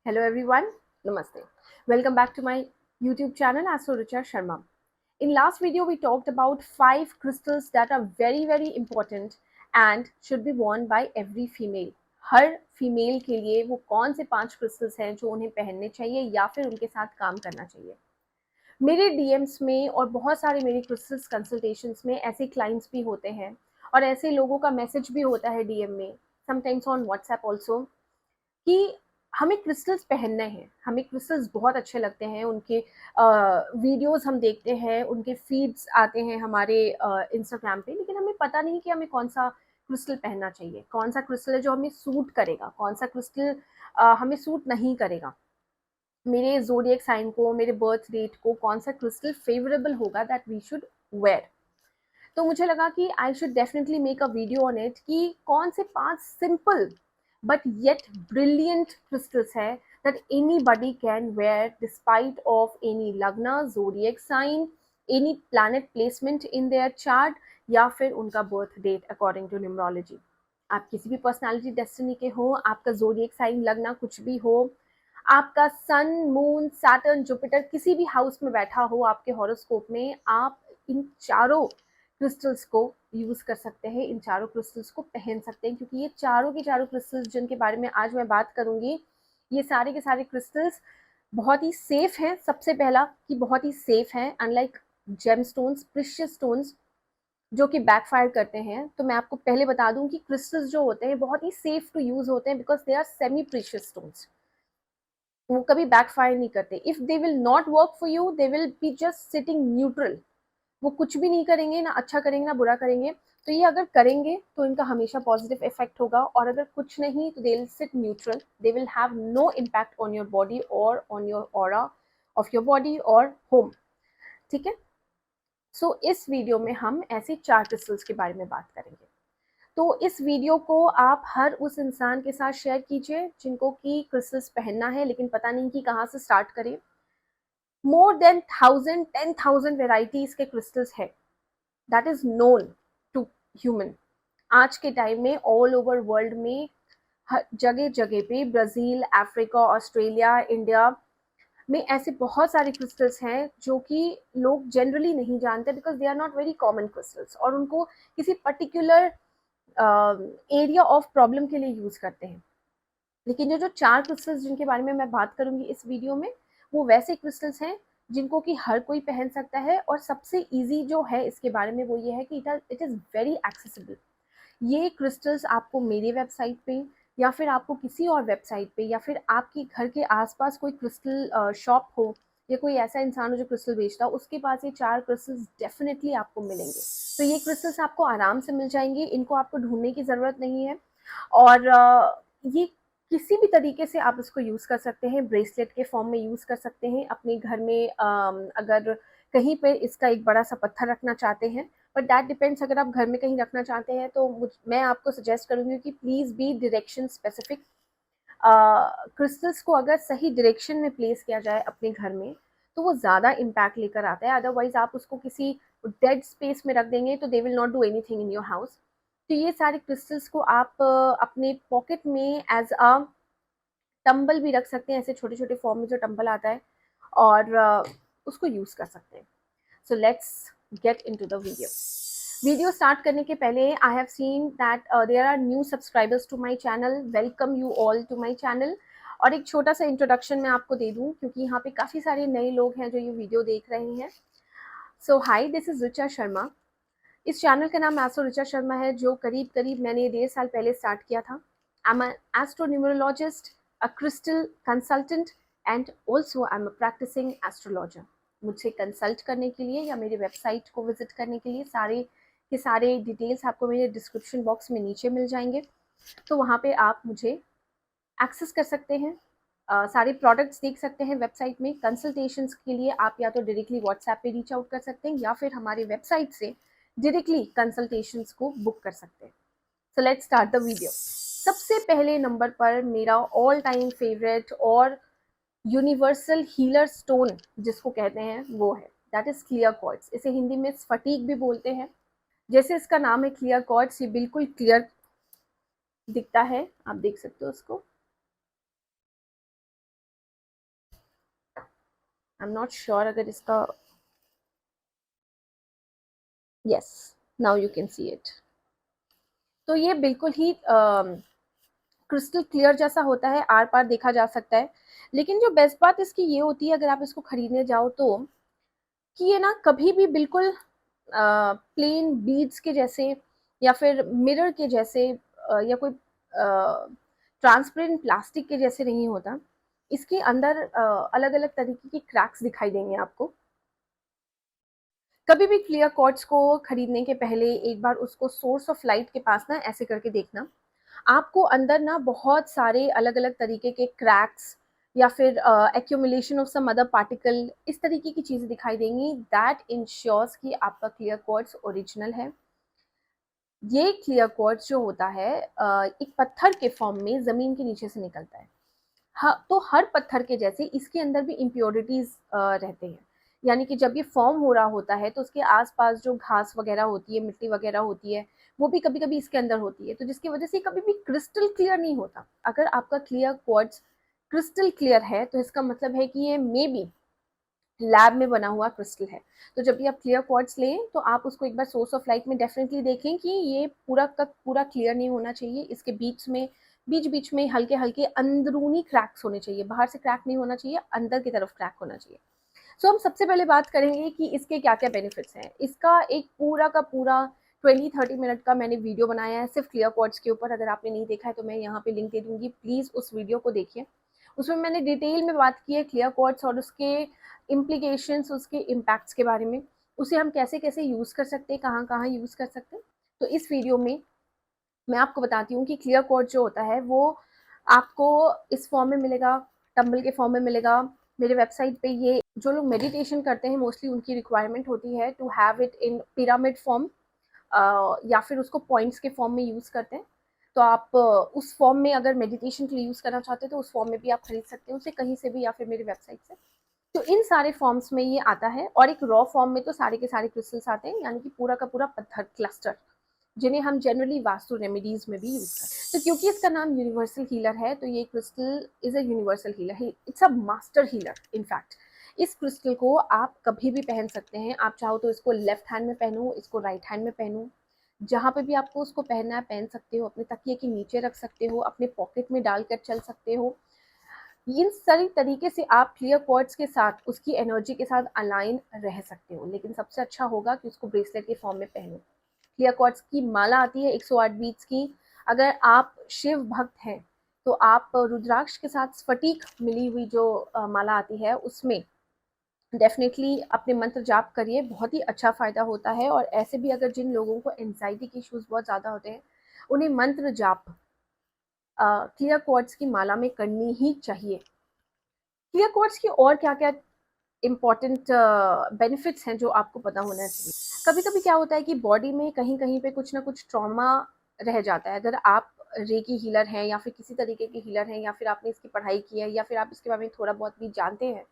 Hello everyone, Namaste. Welcome back to my YouTube channel Astro Richa Sharma. In last video we talked about 5 crystals that are very important and should be worn by every female. Her female के लिए वो कौन से 5 crystals हैं जो उन्हें पहनने चाहिए या फिर उनके साथ काम करना चाहिए. मेरे डीएम्स में और बहुत सारे मेरे क्रिस्टल्स कंसल्टेशंस में ऐसे क्लाइंट्स भी होते हैं और ऐसे लोगों का मैसेज भी होता है डीएम में, समटाइम्स ऑन व्हाट्सएप ऑल्सो, कि हमें क्रिस्टल्स पहनने हैं, हमें क्रिस्टल्स बहुत अच्छे लगते हैं, उनके वीडियोस हम देखते हैं, उनके फीड्स आते हैं हमारे इंस्टाग्राम पे, लेकिन हमें पता नहीं कि हमें कौन सा क्रिस्टल पहनना चाहिए, कौन सा क्रिस्टल है जो हमें सूट करेगा, कौन सा क्रिस्टल हमें सूट नहीं करेगा, मेरे ज़ोडिएक साइन को, मेरे बर्थ डेट को कौन सा क्रिस्टल फेवरेबल होगा दैट वी शुड वेयर. तो मुझे लगा कि I should definitely make a video on it कि कौन से 5 simple but yet brilliant crystals है that anybody can wear despite of any lagna, zodiac sign, any planet placement in their chart या फिर उनका birth date according to numerology. आप किसी भी पर्सनालिटी डेस्टिनी के हो, आपका जोडिएक साइन लगना कुछ भी हो, आपका सन, मून, सैटर्न, जुपिटर किसी भी हाउस में बैठा हो आपके हॉरोस्कोप में, आप इन चारों क्रिस्टल्स को यूज़ कर सकते हैं, इन चारों क्रिस्टल्स को पहन सकते हैं, क्योंकि ये चारों के चारों क्रिस्टल्स जिनके बारे में आज मैं बात करूंगी, ये सारे के सारे क्रिस्टल्स बहुत ही सेफ हैं. सबसे पहला कि बहुत ही सेफ हैं, अनलाइक जेमस्टोन्स, प्रीशियस स्टोन्स जो कि बैकफायर करते हैं. तो मैं आपको पहले बता दूं कि क्रिस्टल्स जो होते हैं बहुत ही सेफ टू यूज़ होते हैं because they are semi precious stones. वो कभी बैकफायर नहीं करते. If they will not work for you, they will be just sitting neutral. वो कुछ भी नहीं करेंगे, ना अच्छा करेंगे ना बुरा करेंगे. तो ये अगर करेंगे तो इनका हमेशा पॉजिटिव इफेक्ट होगा, और अगर कुछ नहीं तो they will sit neutral. They will have no impact on your body और on your aura of your body और होम. ठीक है. सो इस वीडियो में हम ऐसे 4 क्रिस्टल्स के बारे में बात करेंगे. तो इस वीडियो को आप हर उस इंसान के साथ शेयर कीजिए जिनको कि क्रिस्टल्स पहनना है लेकिन पता नहीं कि कहाँ से स्टार्ट करें. मोर देन 10,000 वेराइटीज के क्रिस्टल्स है that is known to human. आज के टाइम में ऑल ओवर वर्ल्ड में जगह जगह पे, ब्राज़ील, अफ्रीका, ऑस्ट्रेलिया, इंडिया में ऐसे बहुत सारे क्रिस्टल्स हैं जो कि लोग जनरली नहीं जानते because they are not very common crystals, और उनको किसी पर्टिकुलर एरिया ऑफ प्रॉब्लम के लिए यूज़ करते हैं. लेकिन जो 4 क्रिस्टल्स जिनके बारे में मैं बात करूंगी इस वीडियो में, वो वैसे क्रिस्टल्स हैं जिनको कि हर कोई पहन सकता है. और सबसे इजी जो है इसके बारे में वो ये है कि इट इज़ वेरी एक्सेसिबल. ये क्रिस्टल्स आपको मेरे वेबसाइट पे या फिर आपको किसी और वेबसाइट पे या फिर आपके घर के आसपास कोई क्रिस्टल शॉप हो या कोई ऐसा इंसान हो जो क्रिस्टल बेचता हो, उसके पास ये 4 क्रिस्टल्स डेफिनेटली आपको मिलेंगे. तो ये क्रिस्टल्स आपको आराम से मिल जाएंगे, इनको आपको ढूंढने की ज़रूरत नहीं है. और ये किसी भी तरीके से आप इसको यूज़ कर सकते हैं, ब्रेसलेट के फॉर्म में यूज़ कर सकते हैं अपने घर में. अगर कहीं पे इसका एक बड़ा सा पत्थर रखना चाहते हैं, बट दैट डिपेंड्स. अगर आप घर में कहीं रखना चाहते हैं तो मैं आपको सजेस्ट करूँगी कि please be direction specific. Crystals को अगर सही डायरेक्शन में प्लेस किया जाए अपने घर में तो वो ज़्यादा इम्पैक्ट लेकर आता है. अदरवाइज आप उसको किसी डेड स्पेस में रख देंगे तो they will not do anything in your house. तो ये सारे क्रिस्टल्स को आप अपने पॉकेट में एज अ टंबल भी रख सकते हैं, ऐसे छोटे छोटे फॉर्म में जो टंबल आता है, और उसको यूज़ कर सकते हैं. So let's get into the video. Video start करने के पहले I have seen that there are new subscribers to my channel. Welcome you all to my channel. और एक छोटा सा इंट्रोडक्शन मैं आपको दे दूं क्योंकि यहाँ पे काफ़ी सारे नए लोग हैं जो ये वीडियो देख रहे हैं. सो हाय, दिस इज़ रिचा शर्मा. इस चैनल का नाम एस्ट्रो रिचा शर्मा है, जो करीब करीब मैंने 1.5 साल पहले स्टार्ट किया था. I am astro numerologist, a crystal consultant and also I am a practicing astrologer. मुझसे कंसल्ट करने के लिए या मेरे वेबसाइट को विजिट करने के लिए सारे के सारे डिटेल्स आपको मेरे डिस्क्रिप्शन बॉक्स में नीचे मिल जाएंगे. तो वहाँ पे आप मुझे एक्सेस कर सकते हैं, सारे प्रोडक्ट्स देख सकते हैं वेबसाइट में. कंसल्टेशंस के लिए आप या तो डायरेक्टली व्हाट्सएप पे रीच आउट कर सकते हैं या फिर हमारे वेबसाइट से डायरेक्टली कंसल्टेशंस को बुक कर सकते हैं. So let's start the video. सबसे पहले नंबर पर मेरा ऑल टाइम फेवरेट और यूनिवर्सल हीलर स्टोन जिसको कहते हैं वो है, दैट इज क्लियर क्वार्ट्ज. इसे हिंदी में स्फटिक भी बोलते हैं. जैसे इसका नाम है क्लियर क्वार्ट्ज, ये बिल्कुल क्लियर दिखता है, आप देख सकते हो उसको। आई एम नॉट श्योर अगर इसका, yes, now you can see it. तो ये बिल्कुल ही क्रिस्टल क्लियर जैसा होता है, आर पार देखा जा सकता है। लेकिन जो बेस्ट बात इसकी ये होती है अगर आप इसको खरीदने जाओ तो, कि ये ना कभी भी बिल्कुल प्लेन बीड्स के जैसे या फिर मिरर के जैसे या कोई ट्रांसपेरेंट प्लास्टिक के जैसे नहीं होता। इसके अंदर अलग अलग तरीके की क्रैक्स दिखाई देंगे आपको। कभी भी क्लियर क्वार्ट्ज को खरीदने के पहले एक बार उसको सोर्स ऑफ लाइट के पास ना ऐसे करके देखना, आपको अंदर ना बहुत सारे अलग अलग तरीके के क्रैक्स या फिर accumulation of some other particle, इस तरीके की चीजें दिखाई देंगी। दैट इंश्योर्स कि आपका क्लियर क्वार्ट्ज ओरिजिनल है। ये क्लियर क्वार्ट्ज जो होता है एक पत्थर के फॉर्म में जमीन के नीचे से निकलता है। हाँ, तो हर पत्थर के जैसे इसके अंदर भी इम्प्योरिटीज रहते हैं। यानी कि जब ये फॉर्म हो रहा होता है तो उसके आसपास जो घास वगैरह होती है, मिट्टी वगैरह होती है, वो भी कभी कभी इसके अंदर होती है, तो जिसकी वजह से कभी भी क्रिस्टल क्लियर नहीं होता। अगर आपका क्लियर क्वार्ट्ज क्रिस्टल क्लियर है तो इसका मतलब है कि ये मे बी लैब में बना हुआ क्रिस्टल है। तो जब भी आप क्लियर क्वार्ट्ज लें तो आप उसको एक बार सोर्स ऑफ लाइट में डेफिनेटली देखें कि ये पूरा का पूरा क्लियर नहीं होना चाहिए। इसके बीच बीच में हल्के हल्के अंदरूनी क्रैक्स होने चाहिए, बाहर से क्रैक नहीं होना चाहिए, अंदर की तरफ क्रैक होना चाहिए। सो हम सबसे पहले बात करेंगे कि इसके क्या क्या बेनिफिट्स हैं। इसका एक पूरा का पूरा 20-30 मिनट का मैंने वीडियो बनाया है सिर्फ क्लियर क्वार्ट्ज के ऊपर। अगर आपने नहीं देखा है तो मैं यहाँ पे लिंक दे दूंगी, प्लीज उस वीडियो को देखिए। उसमें मैंने डिटेल में बात की है क्लियर क्वार्ट्ज और उसके इम्प्लीकेशंस, उसके इम्पैक्ट्स के बारे में, उसे हम कैसे कैसे यूज कर सकते हैं, कहाँ कहाँ यूज कर सकते हैं। तो इस वीडियो में मैं आपको बताती हूँ कि क्लियर क्वार्ट्ज जो होता है वो आपको इस फॉर्म में मिलेगा, टम्बल के फॉर्म में मिलेगा। मेरे वेबसाइट पे ये जो लोग मेडिटेशन करते हैं मोस्टली उनकी रिक्वायरमेंट होती है to have it in pyramid form, या फिर उसको पॉइंट्स के फॉर्म में यूज़ करते हैं। तो आप उस फॉर्म में अगर मेडिटेशन के लिए यूज़ करना चाहते हैं तो उस फॉर्म में भी आप खरीद सकते हैं उसे कहीं से भी या फिर मेरी वेबसाइट से। तो इन सारे फॉर्म्स में ये आता है, और एक रॉ फॉर्म में तो सारे के सारे क्रिस्टल्स आते हैं, यानी कि पूरा का पूरा पत्थर क्लस्टर, जिन्हें हम जनरली वास्तु रेमेडीज में भी यूज करते हैं। तो क्योंकि इसका नाम यूनिवर्सल हीलर है तो ये crystal is a universal healer, it's a master healer in fact. इस क्रिस्टल को आप कभी भी पहन सकते हैं, आप चाहो तो इसको लेफ्ट हैंड में पहनो, इसको राइट हैंड में पहनो, जहाँ पे भी आपको उसको पहनना है पहन सकते हो, अपने तकिए के नीचे रख सकते हो, अपने पॉकेट में डालकर चल सकते हो। इन सारी तरीके से आप क्लियर क्वार्ट्ज के साथ उसकी एनर्जी के साथ अलाइन रह सकते हो। लेकिन सबसे अच्छा होगा कि उसको ब्रेसलेट के फॉर्म में पहनो। क्लियर क्वार्ट्ज की माला आती है 108 बीट्स की। अगर आप शिव भक्त हैं तो आप रुद्राक्ष के साथ स्फटिक मिली हुई जो माला आती है उसमें डेफिनेटली अपने मंत्र जाप करिए, बहुत ही अच्छा फायदा होता है। और ऐसे भी अगर जिन लोगों को एंजाइटी के इश्यूज बहुत ज़्यादा होते हैं उन्हें मंत्र जाप क्लियर क्वार्ट्ज की माला में करनी ही चाहिए। क्लियर क्वार्ट्ज की और क्या क्या इम्पॉर्टेंट बेनिफिट्स हैं जो आपको पता होना चाहिए। कभी कभी क्या होता है कि बॉडी में कहीं कहीं पे कुछ ना कुछ ट्रॉमा रह जाता है। अगर आप रेकी हीलर हैं या फिर किसी तरीके के हीलर हैं या फिर आपने इसकी पढ़ाई की है या फिर आप इसके बारे में थोड़ा बहुत भी जानते हैं,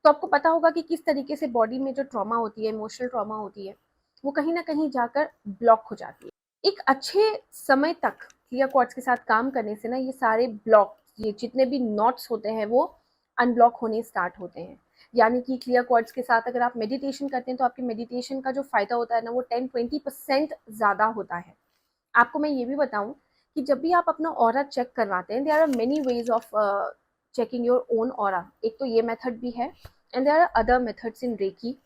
तो आपको पता होगा कि किस तरीके से बॉडी में जो ट्रॉमा होती है, इमोशनल ट्रॉमा होती है, वो कहीं ना कहीं जाकर ब्लॉक हो जाती है। एक अच्छे समय तक क्लियर क्वार्ट्ज के साथ काम करने से ना ये सारे ब्लॉक, ये जितने भी नॉट्स होते हैं वो अनब्लॉक होने स्टार्ट होते हैं। यानी कि क्लियर क्वार्ट्ज के साथ अगर आप मेडिटेशन करते हैं तो आपके मेडिटेशन का जो फायदा होता है ना वो 10-20% ज़्यादा होता है। आपको मैं ये भी बताऊं कि जब भी आप अपना ऑरा चेक करवाते हैं, there are many ways of checking your own aura. एक तो ये मेथड भी है and there are other methods in reiki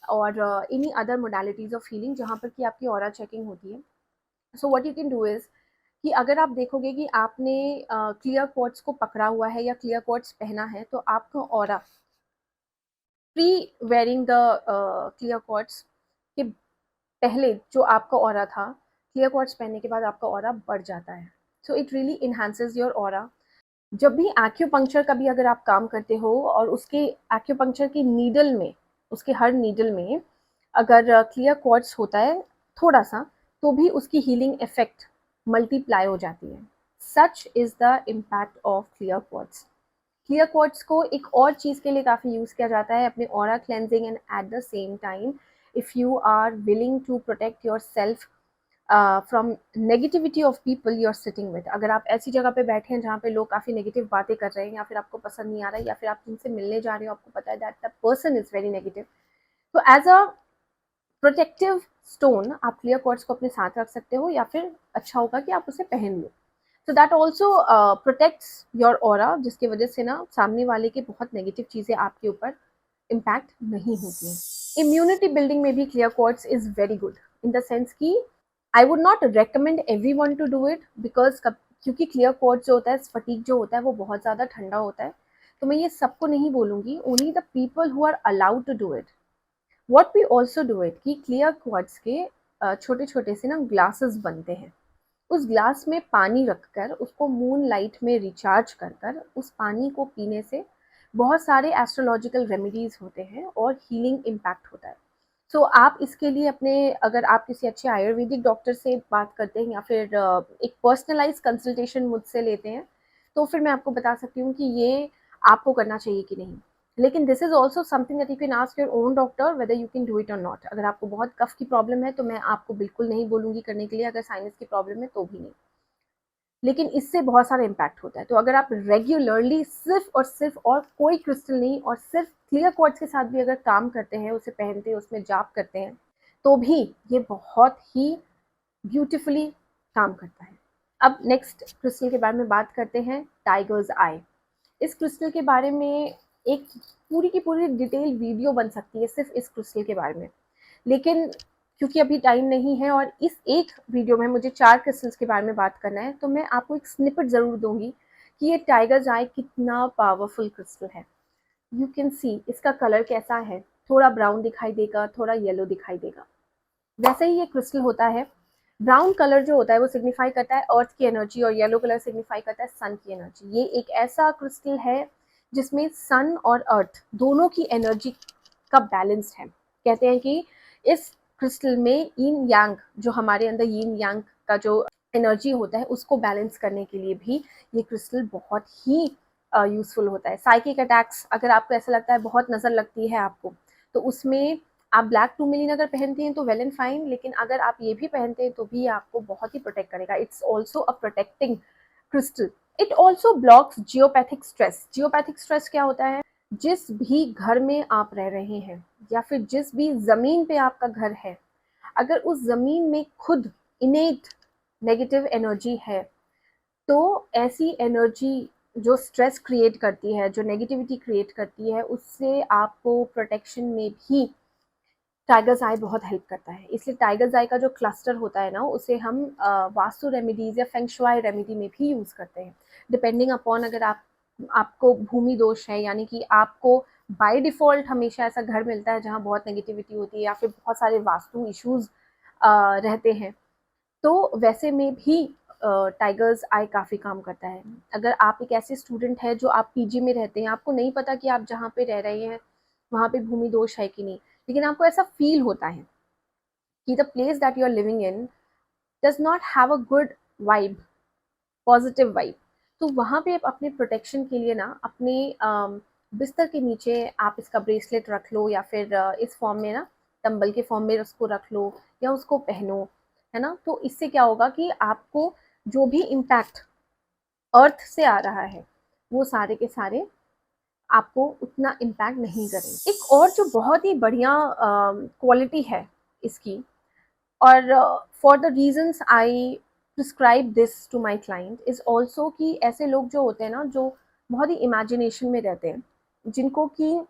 और any other modalities of healing जहाँ पर कि आपकी ऑरा चेकिंग होती है। So what you can do is कि अगर आप देखोगे कि आपने क्लियर क्वार्ट्ज को पकड़ा हुआ है या क्लियर क्वार्ट्ज पहना है तो आपका aura pre wearing the clear quartz के पहले जो आपका ऑरा था, क्लियर क्वार्ट्ज पहनने के बाद आपका ऑरा बढ़ जाता है। So it really enhances your aura. जब भी एक्यूपंक्चर का भी अगर आप काम करते हो और उसके एक्यूपंक्चर की नीडल में, उसके हर नीडल में अगर क्लियर क्वार्ट्ज होता है थोड़ा सा, तो भी उसकी हीलिंग इफेक्ट मल्टीप्लाई हो जाती है। Such is the impact of clear quartz. Clear quartz को एक और चीज़ के लिए काफ़ी यूज़ किया जाता है, अपने aura cleansing and at the same time if you are willing to protect yourself from negativity of people you are sitting with. अगर आप ऐसी जगह पे बैठे हैं जहाँ पे लोग काफ़ी नेगेटिव बातें कर रहे हैं, या फिर आपको पसंद नहीं आ रहा है, या फिर आप जिनसे मिलने जा रहे हो आपको पता है that the person is very negative, तो एज अ प्रोटेक्टिव स्टोन आप क्लियर क्वार्ट्ज को अपने साथ रख सकते हो, या फिर अच्छा होगा कि आप उसे पहन लो। So that also protects your aura, जिसकी वजह से ना सामने वाले के बहुत नेगेटिव चीज़ें आपके ऊपर इम्पैक्ट नहीं होती हैं। इम्यूनिटी बिल्डिंग में भी clear quartz is very good in the sense कि I would not recommend everyone to do it, because क्योंकि क्लियर क्वार्ट्ज जो होता है, स्फटिक जो होता है वो बहुत ज़्यादा ठंडा होता है, तो मैं ये सबको नहीं बोलूँगी, only the people who are allowed to do it. What we also do it कि क्लियर क्वार्ट्ज के छोटे छोटे से ना ग्लासेस बनते हैं, उस ग्लास में पानी रखकर उसको मून लाइट में रिचार्ज कर कर उस पानी को पीने से बहुत सारे एस्ट्रोलॉजिकल रेमेडीज होते हैं और हीलिंग इम्पैक्ट होता है। सो आप इसके लिए अपने, अगर आप किसी अच्छे आयुर्वेदिक डॉक्टर से बात करते हैं या फिर एक पर्सनलाइज कंसल्टेशन मुझसे लेते हैं, तो फिर मैं आपको बता सकती हूँ कि ये आपको करना चाहिए कि नहीं। लेकिन this is also something that you can ask your own doctor whether you can do it और नॉट। अगर आपको बहुत कफ की प्रॉब्लम है तो मैं आपको बिल्कुल नहीं बोलूँगी करने के लिए, अगर साइनस की प्रॉब्लम है तो भी नहीं, लेकिन इससे बहुत सारा इम्पैक्ट होता है। तो अगर आप रेगुलरली सिर्फ और सिर्फ, और कोई क्रिस्टल नहीं, और सिर्फ क्लियर क्वार्ट्ज के साथ भी अगर काम करते हैं, उसे पहनते हैं, उसमें जाप करते हैं, तो भी ये बहुत ही ब्यूटीफुली काम करता है। अब नेक्स्ट क्रिस्टल के बारे में बात करते हैं, टाइगर्स आई। इस क्रिस्टल के बारे में एक पूरी की पूरी डिटेल वीडियो बन सकती है सिर्फ इस क्रिस्टल के बारे में, लेकिन क्योंकि अभी टाइम नहीं है और इस एक वीडियो में मुझे 4 क्रिस्टल्स के बारे में बात करना है, तो मैं आपको एक स्निपेट ज़रूर दूंगी कि ये टाइगर्स आई कितना पावरफुल क्रिस्टल है। यू कैन सी इसका कलर कैसा है, थोड़ा ब्राउन दिखाई देगा, थोड़ा येलो दिखाई देगा, वैसे ही ये क्रिस्टल होता है। ब्राउन कलर जो होता है वो सिग्निफाई करता है अर्थ की एनर्जी, और येलो कलर सिग्निफाई करता है सन की एनर्जी। ये एक ऐसा क्रिस्टल है जिसमें सन और अर्थ दोनों की एनर्जी का बैलेंस है। कहते हैं कि इस क्रिस्टल में यिन यांग, जो हमारे अंदर यिन यांग का जो एनर्जी होता है, उसको बैलेंस करने के लिए भी ये क्रिस्टल बहुत ही यूजफुल होता है। साइकिक अटैक्स, अगर आपको ऐसा लगता है बहुत नज़र लगती है आपको, तो उसमें आप ब्लैक टूरमेलिन अगर पहनते हैं तो वेल एंड फाइन, लेकिन अगर आप ये भी पहनते हैं तो भी ये आपको बहुत ही प्रोटेक्ट करेगा। It's also a protecting crystal. It also blocks geopathic stress. Geopathic stress क्या होता है? जिस भी घर में आप रह रहे हैं, या फिर जिस भी ज़मीन पे आपका घर है, अगर उस ज़मीन में खुद इनेट नेगेटिव एनर्जी है, तो ऐसी एनर्जी जो स्ट्रेस क्रिएट करती है, जो नेगेटिविटी क्रिएट करती है, उससे आपको प्रोटेक्शन में भी टाइगर्स आई बहुत हेल्प करता है। इसलिए टाइगर्स आई का जो क्लस्टर होता है ना, उसे हम वास्तु रेमेडीज या फेंगशुआई रेमेडी में भी यूज़ करते हैं, डिपेंडिंग अपॉन अगर आपको भूमि दोष है, यानी कि आपको बाय डिफ़ॉल्ट हमेशा ऐसा घर मिलता है जहाँ बहुत नेगेटिविटी होती है, या फिर बहुत सारे वास्तु इश्यूज़ रहते हैं, तो वैसे में भी टाइगर्स आई काफ़ी काम करता है। अगर आप एक ऐसे स्टूडेंट हैं जो आप पीजी में रहते हैं, आपको नहीं पता कि आप जहाँ पे रह रहे हैं वहाँ पे भूमि दोष है कि नहीं, लेकिन आपको ऐसा फील होता है कि the place that you are living in does not have a good vibe, positive vibe, तो वहाँ पे आप अपने प्रोटेक्शन के लिए ना अपने बिस्तर के नीचे आप इसका ब्रेसलेट रख लो, या फिर इस फॉर्म में ना टंबल के फॉर्म में उसको रख लो या उसको पहनो, है ना। तो इससे क्या होगा कि आपको जो भी इम्पैक्ट अर्थ से आ रहा है वो सारे के सारे आपको उतना इम्पैक्ट नहीं करेंगे। एक और जो बहुत ही बढ़िया क्वालिटी है इसकी, और for the reasons I prescribe this to my client is also कि ऐसे लोग जो होते हैं ना, जो बहुत ही इमेजिनेशन में रहते हैं, जिनको कि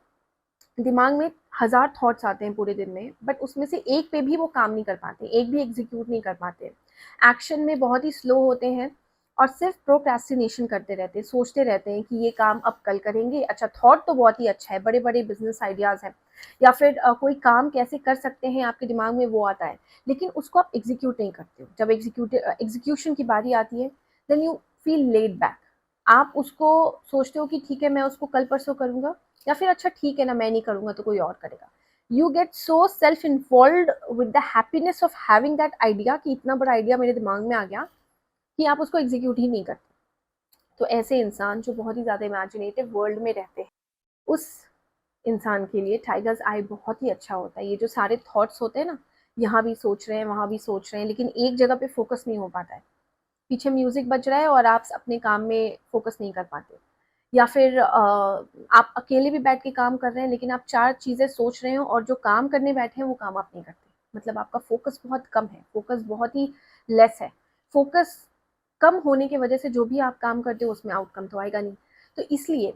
दिमाग में हज़ार थॉट्स आते हैं पूरे दिन में, बट उसमें से एक पे भी वो काम नहीं कर पाते, एक भी एग्जीक्यूट नहीं कर पाते, एक्शन में बहुत ही स्लो होते हैं और सिर्फ प्रोक्रेस्टिनेशन करते रहते हैं, सोचते रहते हैं कि ये काम अब कल करेंगे। अच्छा, थॉट तो बहुत ही अच्छा है, बड़े बड़े बिजनेस आइडियाज़ हैं, या फिर कोई काम कैसे कर सकते हैं आपके दिमाग में वो आता है, लेकिन उसको आप एग्जीक्यूट नहीं करते हो। जब एग्जीक्यूशन की बारी आती है, then you feel led back. आप उसको सोचते हो कि ठीक है मैं उसको कल परसों करूँगा, या फिर अच्छा ठीक है ना मैं नहीं करूँगा तो कोई और करेगा। You get so self involved with the happiness of having that idea कि इतना बड़ा आइडिया मेरे दिमाग में आ गया, कि आप उसको एग्जीक्यूट ही नहीं करते। तो ऐसे इंसान जो बहुत ही ज़्यादा इमेजिनेटिव वर्ल्ड में रहते हैं, उस इंसान के लिए टाइगर्स आई बहुत ही अच्छा होता है। ये जो सारे थॉट्स होते हैं ना, यहाँ भी सोच रहे हैं, वहाँ भी सोच रहे हैं, लेकिन एक जगह पे फोकस नहीं हो पाता है। पीछे म्यूजिक बज रहा है और आप अपने काम में फोकस नहीं कर पाते, या फिर आप अकेले भी बैठ के काम कर रहे हैं लेकिन आप 4 चीज़ें सोच रहे हो और जो काम करने बैठे हैं वो काम आप नहीं करते। मतलब आपका फोकस बहुत कम है, फोकस बहुत ही लेस है। फोकस कम होने की वजह से जो भी आप काम करते हो उसमें आउटकम तो आएगा नहीं। तो इसलिए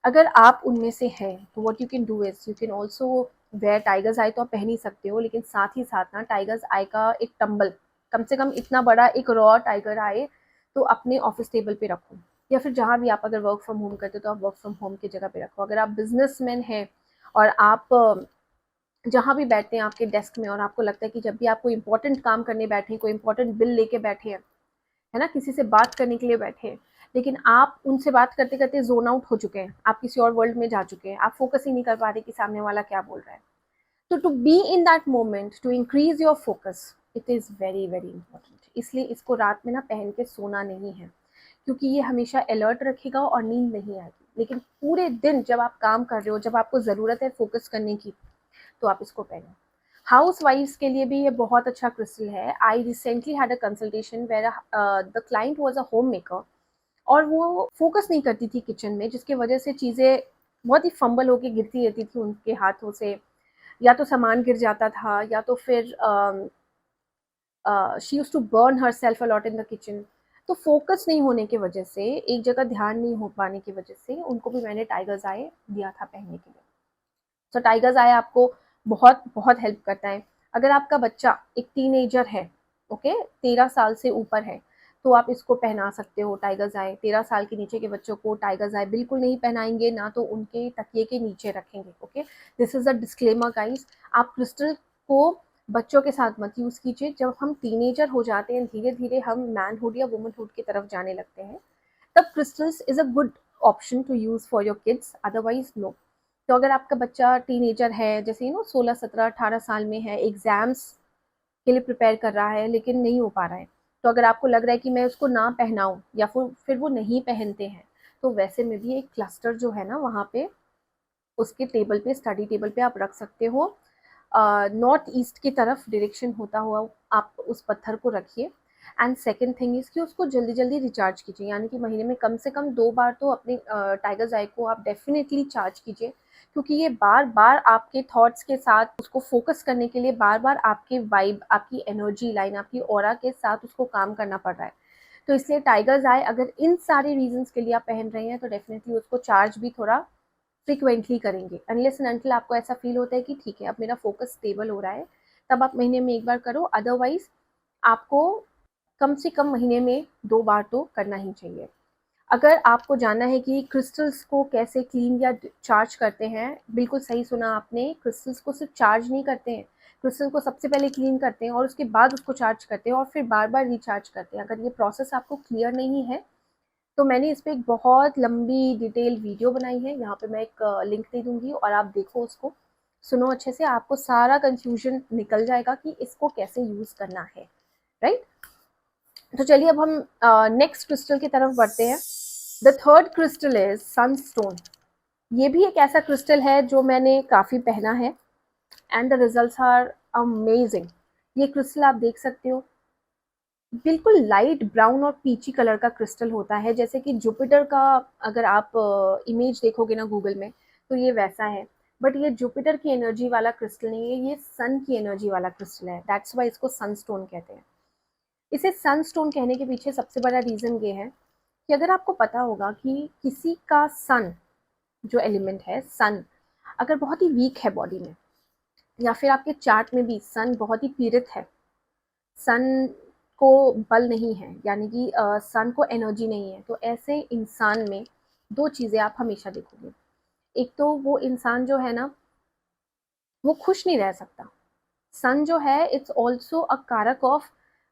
अगर आप उनमें से हैं तो what you can do is you can also wear tiger's eye तो आप पहन ही सकते हो, लेकिन साथ ही साथ ना टाइगर्स आई का एक टंबल, कम से कम इतना बड़ा एक रॉ टाइगर आए तो अपने ऑफिस टेबल पे रखो, या फिर जहाँ भी आप अगर वर्क फ्रॉम होम करते हो तो आप वर्क फ्रॉम होम की जगह पे रखो। अगर आप बिजनेसमैन हैं और आप जहाँ भी बैठते हैं आपके डेस्क में और आपको लगता है कि जब भी आप कोई इंपॉर्टेंट काम करने बैठे हैं, कोई इंपॉर्टेंट बिल लेके बैठे हैं, है ना, किसी से बात करने के लिए बैठे हैं, लेकिन आप उनसे बात करते करते जोन आउट हो चुके हैं, आप किसी और वर्ल्ड में जा चुके हैं, आप फोकस ही नहीं कर पा रहे कि सामने वाला क्या बोल रहा है। तो to be in that moment, to increase your focus, it is very very important. इसलिए इसको रात में ना पहन के सोना नहीं है, क्योंकि ये हमेशा अलर्ट रखेगा और नींद नहीं आएगी। लेकिन पूरे दिन जब आप काम कर रहे हो, जब आपको ज़रूरत है फोकस करने की, तो आप इसको पहनो। हाउस वाइफ्स के लिए भी ये बहुत अच्छा क्रिस्टल है। I recently had a consultation where the client was a home maker, और वो फोकस नहीं करती थी किचन में, जिसकी वजह से चीज़ें बहुत ही फंबल होके गिरती रहती थी उनके हाथों से, या तो सामान गिर जाता था, या तो फिर she used to burn herself a lot in the kitchen. तो फोकस नहीं होने की वजह से, एक जगह ध्यान नहीं हो पाने की वजह से उनको भी मैंने टाइगर्स आए दिया था पहनने के लिए। तो टाइगर्स आय आपको बहुत बहुत हेल्प करता है। अगर आपका बच्चा एक टीनेजर है, ओके, 13 साल से ऊपर है, तो आप इसको पहना सकते हो टाइगर्स आय। 13 साल के नीचे के बच्चों को टाइगर्स आय बिल्कुल नहीं पहनाएंगे, ना तो उनके तकिए के नीचे रखेंगे। Okay, this is a disclaimer guys. आप क्रिस्टल को बच्चों के साथ मत यूज कीजिए। जब हम टीनेजर हो जाते हैं, धीरे धीरे हम मैनहुड या वुमनहुड की तरफ जाने लगते हैं, तब crystals is a good option to use for your kids, otherwise no. तो अगर आपका बच्चा टीनेजर है, जैसे 16 17 18 साल में है, एग्जाम्स के लिए प्रिपेयर कर रहा है लेकिन नहीं हो पा रहा है, तो अगर आपको लग रहा है कि मैं उसको ना पहनाऊं, या फिर वो नहीं पहनते हैं, तो वैसे में भी एक क्लस्टर जो है ना वहाँ पे उसके टेबल पे, स्टडी टेबल पे आप रख सकते हो। नॉर्थ ईस्ट की तरफ डायरेक्शन होता हुआ आप उस पत्थर को रखिए। एंड सेकेंड थिंग इज़ कि उसको जल्दी जल्दी रिचार्ज कीजिए, यानी कि महीने में कम से कम 2 बार तो अपने टाइगर्स आई को आप डेफिनेटली चार्ज कीजिए, क्योंकि ये बार बार आपके थॉट्स के साथ उसको फोकस करने के लिए बार बार आपके वाइब, आपकी एनर्जी लाइन, आपकी ऑरा के साथ उसको काम करना पड़ रहा है। तो इसलिए टाइगर्स आई अगर इन सारे रीजंस के लिए आप पहन रहे हैं तो डेफिनेटली उसको चार्ज भी थोड़ा फ्रिक्वेंटली करेंगे। अनलेस एंड अनटिल आपको ऐसा फील होता है कि ठीक है अब मेरा फोकस स्टेबल हो रहा है, तब आप महीने में 1 बार करो। अदरवाइज आपको कम से कम महीने में 2 बार तो करना ही चाहिए। अगर आपको जानना है कि क्रिस्टल्स को कैसे क्लीन या चार्ज करते हैं, बिल्कुल सही सुना आपने, क्रिस्टल्स को सिर्फ चार्ज नहीं करते हैं, क्रिस्टल को सबसे पहले क्लीन करते हैं और उसके बाद उसको चार्ज करते हैं और फिर बार बार रिचार्ज करते हैं। अगर ये प्रोसेस आपको क्लियर नहीं है तो मैंने इस पे एक बहुत लंबी डिटेल वीडियो बनाई है, यहाँ पे मैं एक लिंक दे दूंगी और आप देखो उसको, सुनो अच्छे से, आपको सारा कंफ्यूजन निकल जाएगा कि इसको कैसे यूज करना है। राइट, तो चलिए अब हम नेक्स्ट क्रिस्टल की तरफ बढ़ते हैं। The third crystal is Sunstone. ये भी एक ऐसा क्रिस्टल है जो मैंने काफ़ी पहना है and the results are amazing. ये क्रिस्टल आप देख सकते हो, बिल्कुल लाइट ब्राउन और पीची कलर का क्रिस्टल होता है, जैसे कि जुपिटर का अगर आप इमेज देखोगे ना गूगल में, तो ये वैसा है। बट ये जुपिटर की एनर्जी वाला क्रिस्टल नहीं है, ये सन की एनर्जी वाला क्रिस्टल है। दैट्स वाई इसको सनस्टोन कहते हैं। इसे सनस्टोन कहने के पीछे सबसे बड़ा रीज़न ये है कि अगर आपको पता होगा कि किसी का सन, जो एलिमेंट है सन, अगर बहुत ही वीक है बॉडी में, या फिर आपके चार्ट में भी सन बहुत ही पीड़ित है, सन को बल नहीं है, यानी कि सन को एनर्जी नहीं है, तो ऐसे इंसान में 2 चीज़ें आप हमेशा देखोगे। एक तो वो इंसान जो है ना वो खुश नहीं रह सकता। सन जो है इट्स ऑल्सो अ कारक ऑफ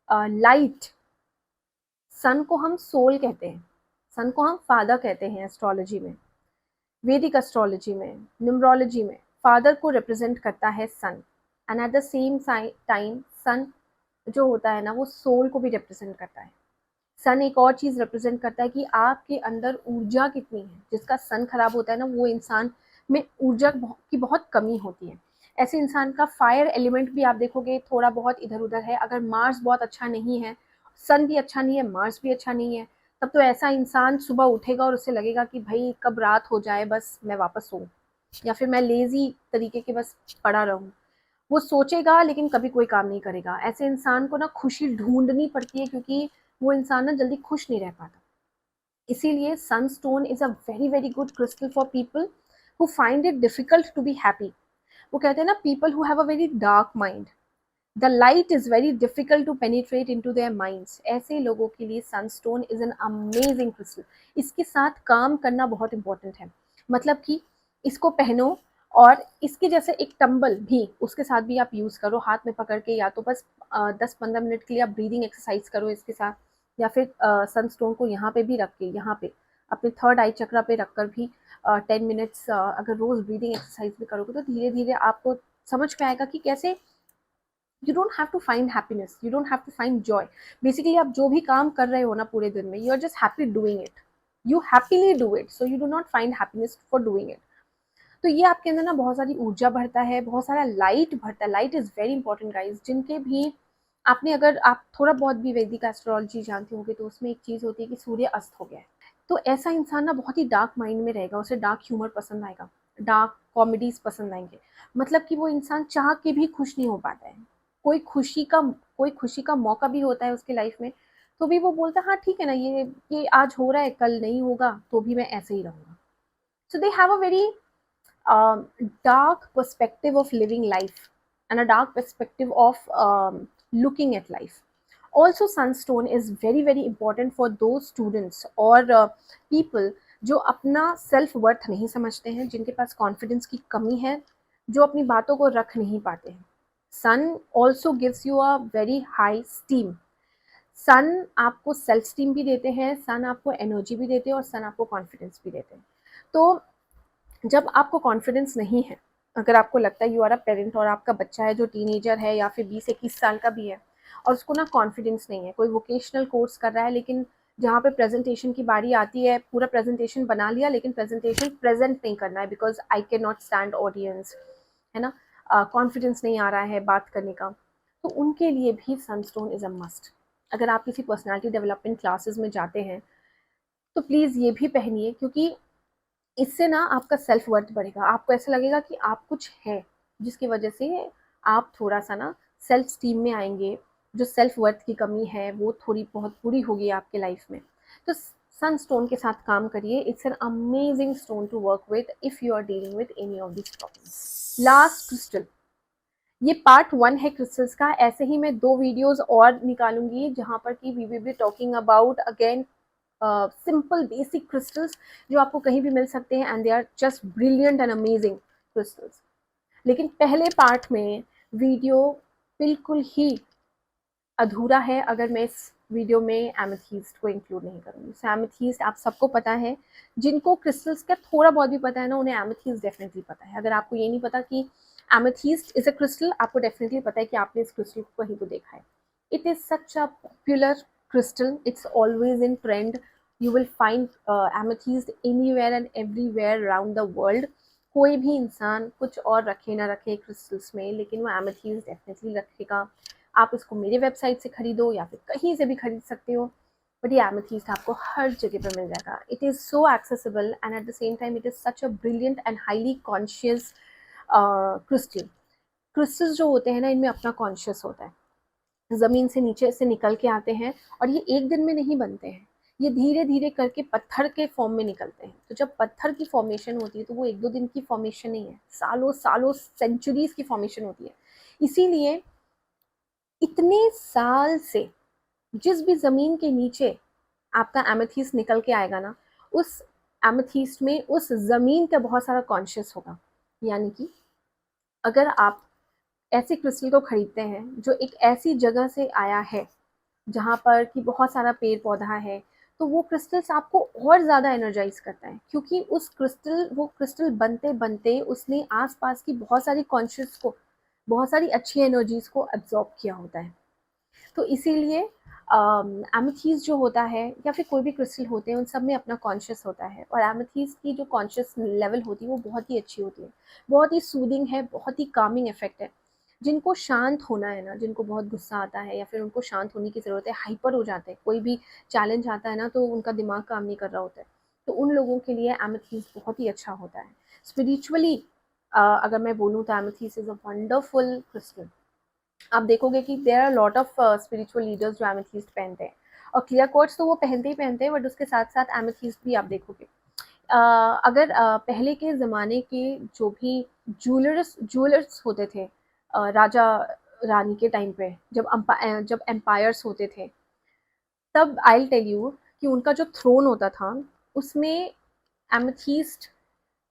लाइट। सन को हम सोल कहते हैं, सन को हम फादर कहते हैं एस्ट्रोलॉजी में, वैदिक एस्ट्रोलॉजी में, न्यूमरोलॉजी में फादर को रिप्रेजेंट करता है sun. And at the same time sun जो होता है ना वो सोल को भी रिप्रेजेंट करता है। सन एक और चीज़ रिप्रेजेंट करता है कि आपके अंदर ऊर्जा कितनी है। जिसका सन खराब होता है ना वो इंसान में ऊर्जा की बहुत कमी होती है। ऐसे इंसान का फायर एलिमेंट भी आप देखोगे थोड़ा बहुत इधर उधर है। अगर मार्स बहुत अच्छा नहीं है, सन भी अच्छा नहीं है, मार्स भी अच्छा नहीं है, तब तो ऐसा इंसान सुबह उठेगा और उसे लगेगा कि भाई कब रात हो जाए, बस मैं वापस सोऊं, या फिर मैं लेजी तरीके के बस पड़ा रहूं। वो सोचेगा लेकिन कभी कोई काम नहीं करेगा। ऐसे इंसान को ना खुशी ढूंढनी पड़ती है, क्योंकि वो इंसान ना जल्दी खुश नहीं रह पाता। इसीलिए sunstone is a very very good crystal for people who find it difficult to be happy. वो कहते हैं ना, people who have a very dark mind, the light is very difficult to penetrate into their minds. ऐसे लोगों के लिए sunstone is an amazing crystal. इसके साथ काम करना बहुत इंपॉर्टेंट है। मतलब कि इसको पहनो और इसके जैसे एक टंबल भी उसके साथ भी आप यूज़ करो, हाथ में पकड़ के, या तो बस 10-15 मिनट के लिए आप ब्रीदिंग एक्सरसाइज करो इसके साथ, या फिर सनस्टोन को यहाँ पे भी रख के, यहाँ पे अपने थर्ड आई चक्रा पे रखकर भी 10 मिनट्स अगर रोज ब्रीदिंग एक्सरसाइज भी करोगे तो धीरे धीरे आपको समझ में आएगा कि कैसे you don't have to find happiness, you don't have to find joy. Basically आप जो भी काम कर रहे हो ना पूरे दिन में, you are just happy doing it, you happily do it, so you do not find happiness for doing it. तो ये आपके अंदर ना बहुत सारी ऊर्जा भरता है, बहुत सारा लाइट भरता है। Light is very important guys. जिनके भी आपने, अगर आप थोड़ा बहुत भी वैदिक एस्ट्रोलॉजी जानते होंगे तो उसमें एक चीज होती है कि सूर्य अस्त हो गया है, तो ऐसा इंसान ना बहुत ही डार्क माइंड में रहेगा, उसे डार्क ह्यूमर पसंद आएगा, डार्क कॉमेडीज पसंद आएंगे। मतलब कि वो इंसान चाह के भी खुश नहीं हो पाता है। कोई खुशी का कोई खुशी का मौका भी होता है उसके लाइफ में, तो भी वो बोलता है हाँ ठीक है ना, ये आज हो रहा है, कल नहीं होगा तो भी मैं ऐसे ही रहूंगा। So they have a very dark perspective of living life and a dark perspective of looking at life. Also, sunstone is very very important for those students or people जो अपना सेल्फ वर्थ नहीं समझते हैं, जिनके पास confidence की कमी है, जो अपनी बातों को रख नहीं पाते हैं। Sun also gives you a very high esteem. Sun आपको सेल्फ स्टीम भी देते हैं, सन आपको एनर्जी भी देते हैं और सन आपको कॉन्फिडेंस भी देते हैं। तो जब आपको कॉन्फिडेंस नहीं है, अगर आपको लगता है यू आर अ पेरेंट और आपका बच्चा है जो टीनेजर है या फिर 20-21 साल का भी है और उसको ना कॉन्फिडेंस नहीं है, कोई वोकेशनल कोर्स कर रहा है लेकिन जहाँ पे प्रेजेंटेशन की बारी आती है, पूरा प्रेजेंटेशन बना लिया लेकिन प्रेजेंटेशन प्रेजेंट नहीं करना है because I can not stand audience, है ना, कॉन्फिडेंस नहीं आ रहा है बात करने का, तो उनके लिए भी सनस्टोन इज़ अ मस्ट। अगर आप किसी पर्सनालिटी डेवलपमेंट क्लासेस में जाते हैं तो प्लीज़ ये भी पहनिए, क्योंकि इससे ना आपका सेल्फ वर्थ बढ़ेगा। आपको ऐसा लगेगा कि आप कुछ हैं, जिसकी वजह से आप थोड़ा सा ना सेल्फ स्टीम में आएंगे। जो सेल्फ वर्थ की कमी है वो थोड़ी बहुत पूरी होगी आपके लाइफ में। तो सन स्टोन के साथ काम करिए। It's an amazing stone to work with if you are dealing with any of this problems. Last crystal, ये पार्ट 1 है क्रिस्टल्स का। ऐसे ही मैं 2 वीडियोस और निकालूंगी जहाँ पर कि we will be talking about again simple basic crystals जो आपको कहीं भी मिल सकते हैं and they are just brilliant and amazing crystals. लेकिन पहले पार्ट में वीडियो बिल्कुल ही अधूरा है अगर मैं इस वीडियो में एमेथीस्ट को इंक्लूड नहीं करूँगी। एमेथीस्ट आप सबको पता है, जिनको क्रिस्टल्स का थोड़ा बहुत भी पता है ना, उन्हें एमेथीस्ट डेफिनेटली पता है। अगर आपको ये नहीं पता कि एमेथीस्ट इज अ क्रिस्टल, आपको डेफिनेटली पता है कि आपने इस क्रिस्टल को कहीं तो देखा है। It is such a popular crystal, it's always in trend. You will find amethyst anywhere and everywhere around the world. कोई भी इंसान कुछ और रखे ना रखे क्रिस्टल्स में, लेकिन वो एमेथीस्ट डेफिनेटली रखेगा। आप इसको मेरे वेबसाइट से खरीदो या फिर कहीं से भी खरीद सकते हो, बट ये एमेथीस्ट आपको हर जगह पर मिल जाएगा। It is so accessible and at the same time it is such a brilliant and highly conscious crystal. Crystals जो होते हैं ना, इनमें अपना कॉन्शियस होता है, ज़मीन से नीचे से निकल के आते हैं और ये एक दिन में नहीं बनते हैं, ये धीरे धीरे करके पत्थर के फॉर्म में निकलते हैं। तो जब पत्थर की फॉर्मेशन होती है तो वो 1-2 दिन की फॉर्मेशन नहीं है, सालों सालों सेंचुरीज की फॉर्मेशन होती है। इसीलिए इतने साल से जिस भी ज़मीन के नीचे आपका एमेथीस्ट निकल के आएगा ना, उस एमेथीस्ट में उस ज़मीन का बहुत सारा कॉन्शियस होगा। यानी कि अगर आप ऐसे क्रिस्टल को खरीदते हैं जो एक ऐसी जगह से आया है जहाँ पर कि बहुत सारा पेड़ पौधा है, तो वो क्रिस्टल्स आपको और ज़्यादा एनर्जाइज करता है, क्योंकि वो क्रिस्टल बनते बनते उसने आसपास की बहुत सारी कॉन्शियस को, बहुत सारी अच्छी एनर्जीज को एब्जॉर्ब किया होता है। तो इसीलिए एमेथीस्ट जो होता है या फिर कोई भी क्रिस्टल होते हैं, उन सब में अपना कॉन्शियस होता है, और एमेथीस्ट की जो कॉन्शियस लेवल होती है वो बहुत ही अच्छी होती है, बहुत ही सूदिंग है, बहुत ही कामिंग इफेक्ट है। जिनको शांत होना है ना, जिनको बहुत गुस्सा आता है या फिर उनको शांत होने की ज़रूरत है, हाइपर हो जाते हैं, कोई भी चैलेंज आता है ना तो उनका दिमाग काम नहीं कर रहा होता है, तो उन लोगों के लिए एमेथीस्ट बहुत ही अच्छा होता है। स्पिरिचुअली अगर मैं बोलूँ तो amethyst is a wonderful crystal. आप देखोगे कि there are lot of spiritual leaders जो एमेथीस्ट पहनते हैं, और क्लियर क्वार्ट्ज तो वो पहनते ही पहनते हैं, बट उसके साथ साथ एमेथीस्ट भी आप देखोगे। अगर पहले के ज़माने के जो भी ज्वेलर्स होते थे, राजा रानी के टाइम पे, जब एम्पायर्स होते थे, तब आई टेल यू कि उनका जो थ्रोन होता था उसमें एमेथीस्ट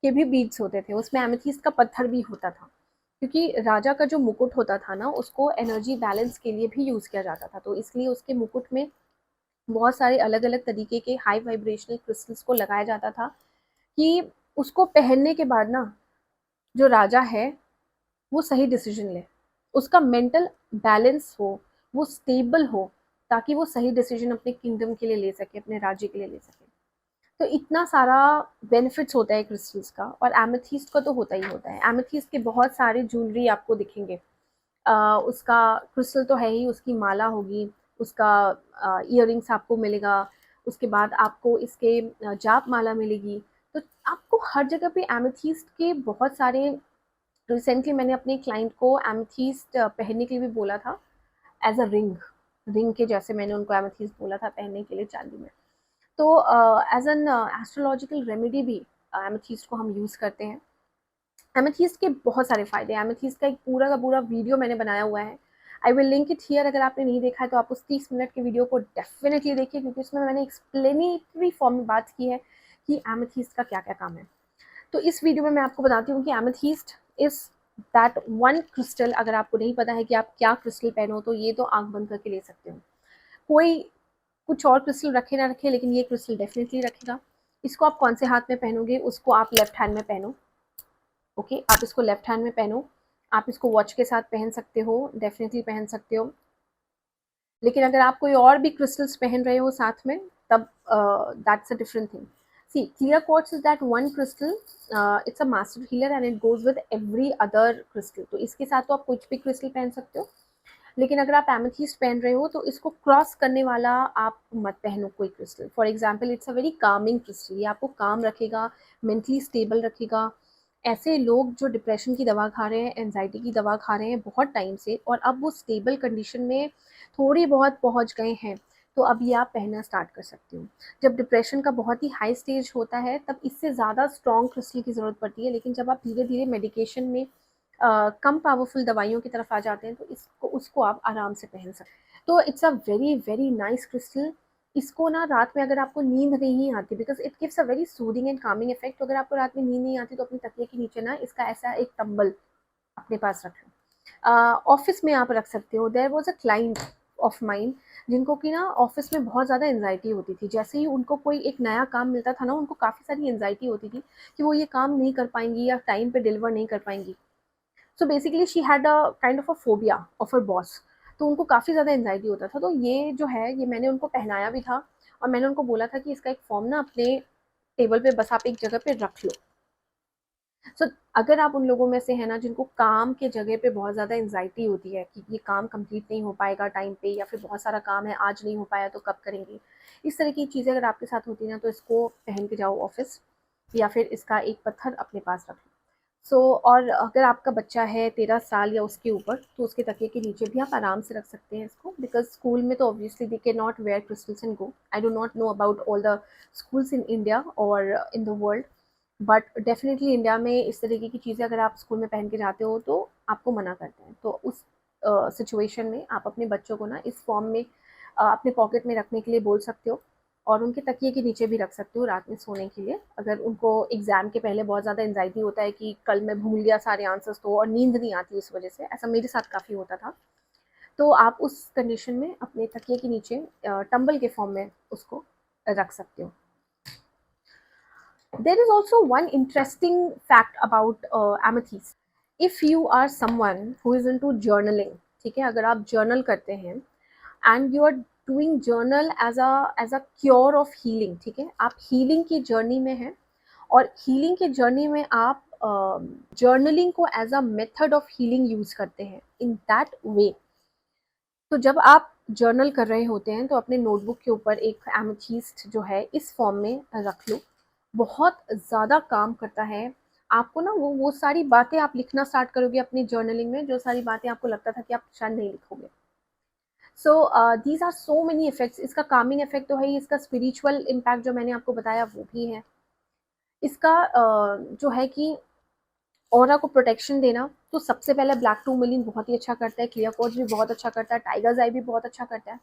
के भी बीड्स होते थे, उसमें एमेथीस्ट का पत्थर भी होता था, क्योंकि राजा का जो मुकुट होता था ना उसको एनर्जी बैलेंस के लिए भी यूज़ किया जाता था, तो इसलिए उसके मुकुट में बहुत सारे अलग अलग तरीके के हाई वाइब्रेशनल क्रिस्टल्स को लगाया जाता था, कि उसको पहनने के बाद ना जो राजा है वो सही डिसीजन ले, उसका मेंटल बैलेंस हो, वो स्टेबल हो, ताकि वो सही डिसीजन अपने किंगडम के लिए ले सके, अपने राज्य के लिए ले सके। तो इतना सारा बेनिफिट्स होता है क्रिस्टल्स का, और एमेथीस्ट का तो होता ही होता है। एमेथीस्ट के बहुत सारे ज्वेलरी आपको दिखेंगे, उसका क्रिस्टल तो है ही, उसकी माला होगी, उसका इयररिंग्स आपको मिलेगा, उसके बाद आपको इसके जाप माला मिलेगी, तो आपको हर जगह पे एमेथीस्ट के बहुत सारे। रिसेंटली मैंने अपने क्लाइंट को एमेथीस्ट पहनने के लिए भी बोला था, एज अ रिंग, रिंग के जैसे मैंने उनको एमेथीस्ट बोला था पहनने के लिए चांदी में। तो एज एन एस्ट्रोलॉजिकल रेमेडी भी एमेथीस्ट को हम यूज़ करते हैं। एमेथीस्ट के बहुत सारे फ़ायदे हैं, एमेथीस्ट का एक पूरा का पूरा वीडियो मैंने बनाया हुआ है, I will link it here. अगर आपने नहीं देखा है तो आप उस 30 मिनट के वीडियो को डेफिनेटली देखिए, क्योंकि उसमें मैंने एक्सप्लेनेटरी फॉर्म में बात की है कि एमेथीस्ट का क्या क्या काम है। तो इस वीडियो में मैं आपको बताती हूँ कि एमेथीस्ट इज़ दैट वन क्रिस्टल। अगर आपको नहीं पता है कि आप क्या क्रिस्टल पहनो, तो ये तो आंख बंद करके ले सकते हो। कोई कुछ और क्रिस्टल रखे ना रखे, लेकिन ये क्रिस्टल डेफिनेटली रखेगा। इसको आप कौन से हाथ में पहनोगे, उसको आप लेफ्ट हैंड में पहनो। ओके, आप इसको लेफ्ट हैंड में पहनो। आप इसको वॉच के साथ पहन सकते हो, डेफिनेटली पहन सकते हो। लेकिन अगर आप कोई और भी क्रिस्टल्स पहन रहे हो साथ में, तब that's a different thing. See, clear quartz is that one crystal, it's a master healer and it goes with every other crystal. तो इसके साथ तो आप कुछ भी क्रिस्टल पहन सकते हो, लेकिन अगर आप एमेथीस्ट पहन रहे हो तो इसको क्रॉस करने वाला आप मत पहनो कोई crystal. For example, it's a very Kameng crystal, ये आपको काम रखेगा, मेंटली स्टेबल रखेगा। ऐसे लोग जो डिप्रेशन की दवा खा रहे हैं, एनजाइटी की दवा खा रहे हैं बहुत टाइम से, और अब वो स्टेबल कंडीशन में थोड़ी बहुत पहुंच गए हैं, तो अब ये आप पहनना स्टार्ट कर सकते हो। जब डिप्रेशन का बहुत ही हाई स्टेज होता है तब इससे ज़्यादा स्ट्रॉन्ग क्रिस्टल की ज़रूरत पड़ती है, लेकिन जब आप धीरे धीरे मेडिकेशन में कम पावरफुल दवाइयों की तरफ आ जाते हैं तो इसको उसको आप आराम से पहन सकते हैं। तो it's a very very nice crystal. इसको ना रात में अगर आपको नींद नहीं आती, because it gives a very soothing and Kameng effect, तो अगर आपको रात में नींद नहीं आती तो अपने तकिए के नीचे ना इसका ऐसा एक टंबल अपने पास रख लो। ऑफिस में आप रख सकते हो। There was a client of mind जिनको कि ना ऑफिस में बहुत ज़्यादा एनजाइटी होती थी। जैसे ही उनको कोई एक नया काम मिलता था ना, उनको काफ़ी सारी एनजाइटी होती थी कि वो ये काम नहीं कर पाएंगी या टाइम पे डिलीवर नहीं कर पाएंगी। So basically she had a kind of a phobia of her boss. तो उनको काफ़ी ज़्यादा एंजाइटी होता था। तो ये जो है, ये मैंने उनको पहनाया भी था, और मैंने उनको बोला था कि इसका एक फॉर्म ना अपने टेबल पे बस आप एक जगह पे रख लो। सो अगर आप उन लोगों में से हैं ना जिनको काम के जगह पे बहुत ज़्यादा एंजाइटी होती है कि ये काम कंप्लीट नहीं हो पाएगा टाइम पे, या फिर बहुत सारा काम है, आज नहीं हो पाया तो कब करेंगे, इस तरह की चीज़ें अगर आपके साथ होती ना, तो इसको पहन के जाओ ऑफिस, या फिर इसका एक पत्थर अपने पास रख लो। और अगर आपका बच्चा है 13 साल या उसके ऊपर, तो उसके तकिए के नीचे भी आप आराम से रख सकते हैं इसको, बिकॉज स्कूल में तो obviously they can not wear crystals and go. I do not know about all the schools in India और in the world, but definitely India में इस तरीके की चीज़ें अगर आप स्कूल में पहन के जाते हो तो आपको मना करते हैं। तो उस सिचुएशन में आप अपने बच्चों को ना इस फॉर्म में अपने पॉकेट में रखने के लिए बोल सकते हो, और उनके तकिए के नीचे भी रख सकते हो रात में सोने के लिए। अगर उनको एग्ज़ाम के पहले बहुत ज़्यादा एंजाइटी होता है कि कल मैं भूल गया सारे आंसर्स, तो और नींद नहीं आती उस वजह से, ऐसा मेरे साथ काफ़ी होता था, तो आप उस कंडीशन में अपने तकिए के नीचे टंबल के फॉर्म में उसको रख सकते हो। There is also one interesting fact about amethyst. If you are someone who is into journaling, ठीक है, अगर आप जर्नल करते हैं and you are doing journal as a cure of healing, ठीक है। आप हीलिंग की जर्नी में हैं और हीलिंग की जर्नी में आप जर्नलिंग को as a method of healing use करते हैं इन दैट वे। तो जब आप जर्नल कर रहे होते हैं तो अपने नोटबुक के ऊपर एक एमेथिस्ट जो है इस फॉर्म में रख लो, बहुत ज़्यादा काम करता है। आपको ना वो सारी बातें आप लिखना स्टार्ट करोगे अपनी जर्नलिंग में, जो सारी बातें आपको लगता था कि आप शायद नहीं लिखोगे। So these are so many effects. इसका कामिंग इफेक्ट तो है ही, इसका स्पिरिचुअल इम्पैक्ट जो मैंने आपको बताया वो भी है। इसका जो है कि ऑरा को प्रोटेक्शन देना, तो सबसे पहले ब्लैक टूरमैलिन बहुत ही अच्छा करता है, क्लियर क्वार्ट्ज भी बहुत अच्छा करता है, टाइगर्स आई भी बहुत अच्छा करता है,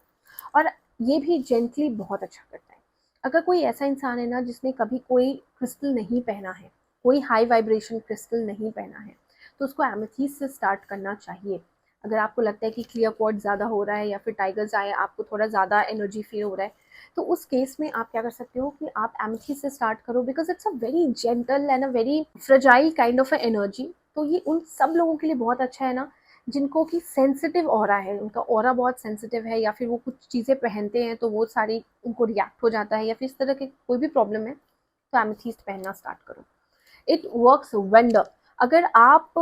और ये भी जेंटली बहुत अच्छा करता है। अगर कोई ऐसा इंसान है ना जिसने कभी कोई क्रिस्टल नहीं पहना है, कोई हाई वाइब्रेशन क्रिस्टल नहीं पहना है, तो उसको एमेथीस्ट से स्टार्ट करना चाहिए। अगर आपको लगता है कि क्लियर क्वार्ट्ज ज़्यादा हो रहा है या फिर टाइगर्स आए आपको थोड़ा ज़्यादा एनर्जी फील हो रहा है, तो उस केस में आप क्या कर सकते हो कि आप एमेथीस्ट से स्टार्ट करो, because it's a very gentle and a very fragile kind of a energy. तो ये उन सब लोगों के लिए बहुत अच्छा है ना जिनको कि सेंसिटिव ऑरा है, उनका ऑरा बहुत सेंसिटिव है, या फिर वो कुछ चीज़ें पहनते हैं तो वो सारी उनको रिएक्ट हो जाता है, या फिर इस तरह के कोई भी प्रॉब्लम है, तो एमेथीस्ट पहनना स्टार्ट करो। It works wonder. अगर आप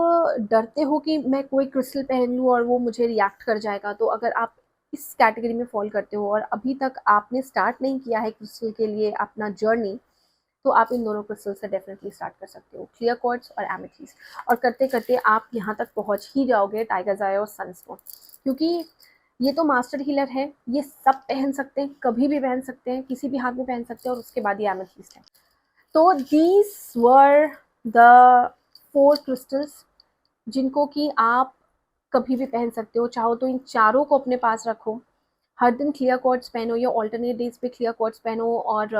डरते हो कि मैं कोई क्रिस्टल पहन लूँ और वो मुझे रिएक्ट कर जाएगा, तो अगर आप इस कैटेगरी में फॉल करते हो और अभी तक आपने स्टार्ट नहीं किया है क्रिस्टल के लिए अपना जर्नी, तो आप इन दोनों क्रिस्टल से डेफिनेटली स्टार्ट कर सकते हो, क्लियर क्वार्ट्ज और एमेथीस्ट। और करते करते आप यहाँ तक पहुँच ही जाओगे टाइगर्स आई और सनस्टोन, क्योंकि ये तो मास्टर हीलर है, ये सब पहन सकते हैं, कभी भी पहन सकते हैं, किसी भी हाथ में पहन सकते हैं, और उसके बाद ये एमेथीस्ट है। तो दीज वर द 4 क्रिस्टल्स जिनको कि आप कभी भी पहन सकते हो। चाहो तो इन चारों को अपने पास रखो, हर दिन क्लियर क्वार्ट्ज पहनो या ऑल्टरनेट डेज पे क्लियर क्वार्ट्ज पहनो और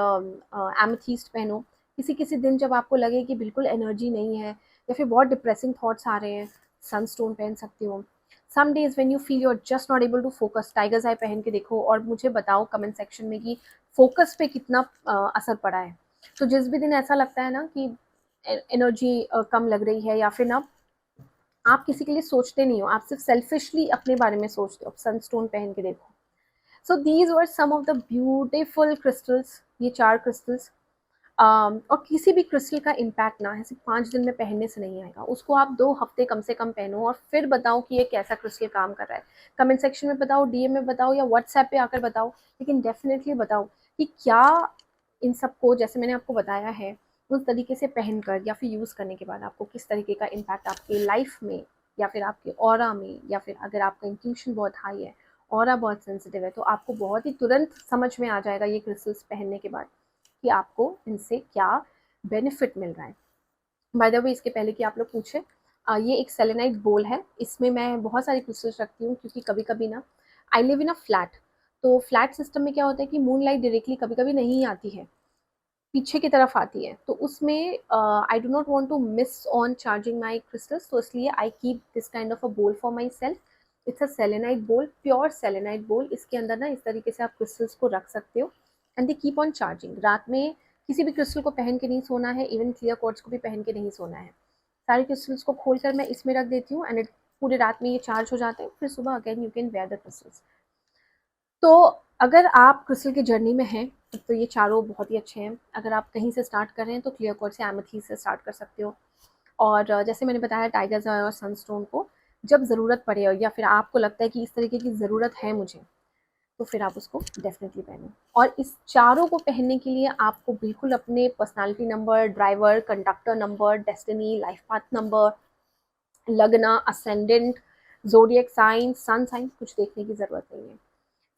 एमेथीस्ट पहनो। किसी किसी दिन जब आपको लगे कि बिल्कुल एनर्जी नहीं है या फिर बहुत डिप्रेसिंग थॉट्स आ रहे हैं, सनस्टोन पहन सकते हो। Some days when you feel you are just not able to focus, tiger's eye पहन के देखो और मुझे बताओ कमेंट सेक्शन में कि फोकस पे कितना असर पड़ा है। तो जिस भी दिन ऐसा लगता है ना कि एनर्जी कम लग रही है, या फिर ना आप किसी के लिए सोचते नहीं हो, आप सिर्फ सेल्फिशली अपने बारे में सोचते हो, सनस्टोन पहन के देखो। So these were some of the beautiful crystals, ये 4 क्रिस्टल्स। और किसी भी क्रिस्टल का इम्पैक्ट ना ऐसे 5 दिन में पहनने से नहीं आएगा, उसको आप 2 हफ्ते कम से कम पहनो और फिर बताओ कि ये कैसा क्रिस्टल काम कर रहा है। कमेंट सेक्शन में बताओ, डीएम में बताओ, या व्हाट्सएप पे आकर बताओ, लेकिन डेफिनेटली बताओ कि क्या इन सबको जैसे मैंने आपको बताया है उस तरीके से पहनकर या फिर यूज़ करने के बाद आपको किस तरीके का इम्पैक्ट आपकी लाइफ में या फिर आपके ऑरा में, या फिर अगर आपका इंट्यूशन बहुत हाई है, ऑरा बहुत सेंसिटिव है, तो आपको बहुत ही तुरंत समझ में आ जाएगा ये क्रिस्टल्स पहनने के बाद कि आपको इनसे क्या बेनिफिट मिल रहा है। बाय द वे, इसके पहले कि आप लोग पूछे, ये एक सेलेनाइट बोल है, इसमें मैं बहुत सारी क्रिस्टल्स रखती हूँ क्योंकि कभी कभी ना I live in a flat, तो फ्लैट सिस्टम में क्या होता है कि मून लाइट डायरेक्टली कभी कभी नहीं आती है, पीछे की तरफ आती है, तो उसमें I do not want to miss on charging my crystals, तो इसलिए I keep this kind of a bowl for myself. It's a selenite bowl, pure selenite bowl. इसके अंदर ना इस तरीके से आप क्रिस्टल्स को रख सकते हो and they keep on charging. रात में किसी भी क्रिस्टल को पहन के नहीं सोना है, इवन क्लियर क्वार्ट्ज को भी पहन के नहीं सोना है। सारे क्रिस्टल्स को खोल कर मैं इसमें रख देती हूँ एंड पूरे रात में ये चार्ज हो जाते हैं, फिर सुबह again you can wear the crystals. तो अगर आप क्रिस्टल की जर्नी में हैं तो ये चारों बहुत ही अच्छे हैं। अगर आप कहीं से स्टार्ट कर रहे हैं तो क्लियर क्वार्ट्ज से एमेथीस्ट से स्टार्ट कर सकते हो। और जैसे मैंने बताया टाइगर्स आई और सनस्टोन को जब ज़रूरत पड़े या फिर आपको लगता है कि इस तरीके की ज़रूरत है मुझे, तो फिर आप उसको डेफिनेटली पहनो। और इस चारों को पहनने के लिए आपको बिल्कुल अपने personality number, driver, conductor number, destiny, life path number, लगना, ascendant, zodiac sign, sun sign कुछ देखने की ज़रूरत नहीं है।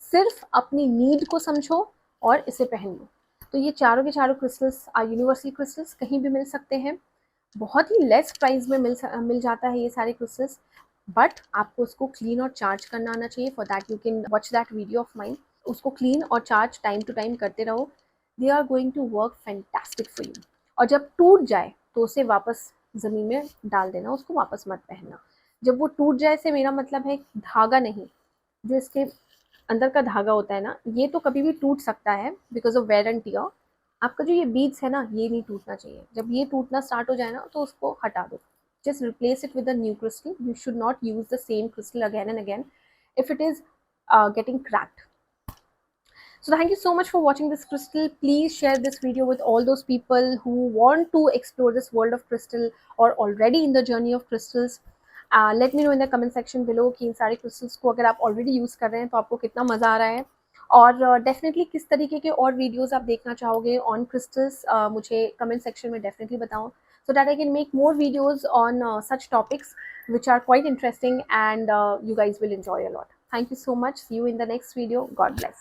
सिर्फ अपनी नीड को समझो और इसे पहन लो। तो ये चारों के चारों क्रिस्टल्स यूनिवर्सल क्रिस्टल्स कहीं भी मिल सकते हैं, बहुत ही लेस प्राइस में मिल जाता है ये सारे क्रिस्टल्स, बट आपको उसको क्लीन और चार्ज करना आना चाहिए। For that you can watch that video of mine. उसको क्लीन और चार्ज टाइम टू टाइम करते रहो, they are going to work fantastic for you. और जब टूट जाए तो उसे वापस ज़मीन में डाल देना, उसको वापस मत पहनना। जब वो टूट जाए से मेरा मतलब है धागा नहीं, जो इसके अंदर का धागा होता है ना, ये तो कभी भी टूट सकता है because of wear and tear. आपका जो ये बीड्स है ना, ये नहीं टूटना चाहिए। जब ये टूटना स्टार्ट हो जाए ना तो उसको हटा दो, just replace it with a new crystal. You should not use the same crystal again and again. If it is getting cracked. So thank you so much for watching this crystal. Please share this video with all those people who want to explore this world of crystal or already in the journey of crystals. Let me know in the comment section below कि इन सारे crystals को अगर आप already use कर रहे हैं तो आपको कितना मज़ा आ रहा है, और डेफिनेटली किस तरीके के और वीडियोस आप देखना चाहोगे ऑन क्रिस्टल्स, मुझे कमेंट सेक्शन में डेफिनेटली बताओ, so that I can make more videos on such topics which are quite interesting and you guys will enjoy a lot. Thank you so much. See you in the next video. God bless.